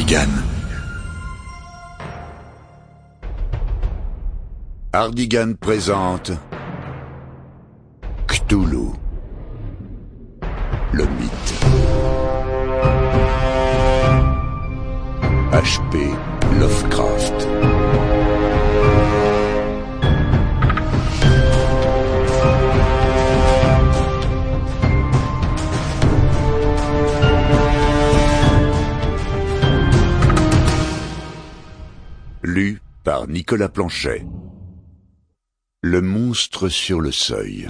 Hardigan. Hardigan présente Cthulhu, le mythe. H.P. Lovecraft. Lu par Nicolas Planchet. Le monstre sur le seuil.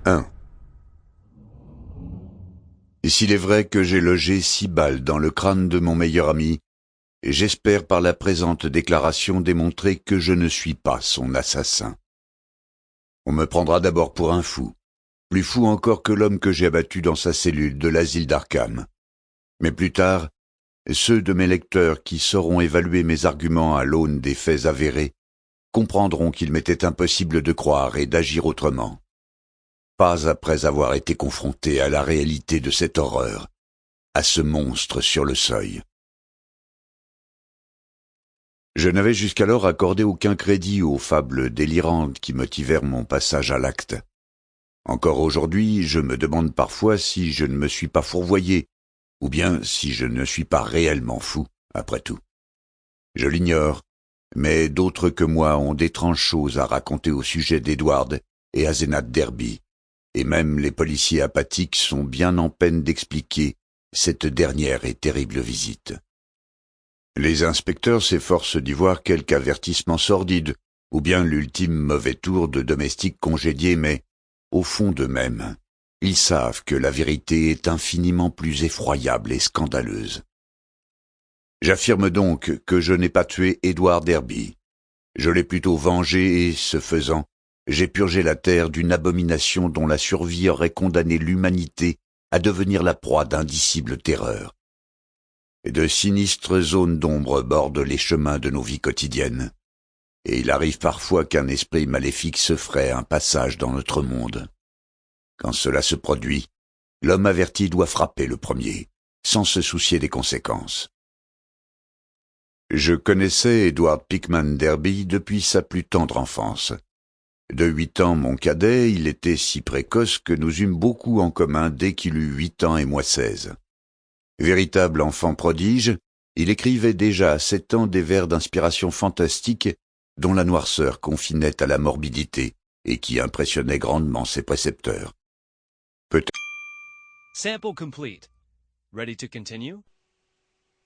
1. Et s'il est vrai que j'ai logé 6 balles dans le crâne de mon meilleur ami, j'espère par la présente déclaration démontrer que je ne suis pas son assassin. On me prendra d'abord pour un fou, plus fou encore que l'homme que j'ai abattu dans sa cellule de l'asile d'Arkham. Mais plus tard, ceux de mes lecteurs qui sauront évaluer mes arguments à l'aune des faits avérés comprendront qu'il m'était impossible de croire et d'agir autrement. Pas après avoir été confronté à la réalité de cette horreur, à ce monstre sur le seuil. Je n'avais jusqu'alors accordé aucun crédit aux fables délirantes qui motivèrent mon passage à l'acte. Encore aujourd'hui, je me demande parfois si je ne me suis pas fourvoyé, ou bien si je ne suis pas réellement fou, après tout. Je l'ignore, mais d'autres que moi ont d'étranges choses à raconter au sujet d'Edward et Asenath Derby, et même les policiers apathiques sont bien en peine d'expliquer cette dernière et terrible visite. Les inspecteurs s'efforcent d'y voir quelque avertissement sordide, ou bien l'ultime mauvais tour de domestiques congédiés, mais, au fond d'eux-mêmes, ils savent que la vérité est infiniment plus effroyable et scandaleuse. J'affirme donc que je n'ai pas tué Edward Derby. Je l'ai plutôt vengé et, ce faisant, j'ai purgé la terre d'une abomination dont la survie aurait condamné l'humanité à devenir la proie d'indicibles terreurs. Et de sinistres zones d'ombre bordent les chemins de nos vies quotidiennes. Et il arrive parfois qu'un esprit maléfique se fraie un passage dans notre monde. Quand cela se produit, l'homme averti doit frapper le premier, sans se soucier des conséquences. Je connaissais Edward Pickman Derby depuis sa plus tendre enfance. De 8 ans mon cadet, il était si précoce que nous eûmes beaucoup en commun dès qu'il eut 8 ans et moi 16. Véritable enfant prodige, il écrivait déjà à 7 ans des vers d'inspiration fantastique dont la noirceur confinait à la morbidité et qui impressionnaient grandement ses précepteurs. Sample complete. Ready to continue?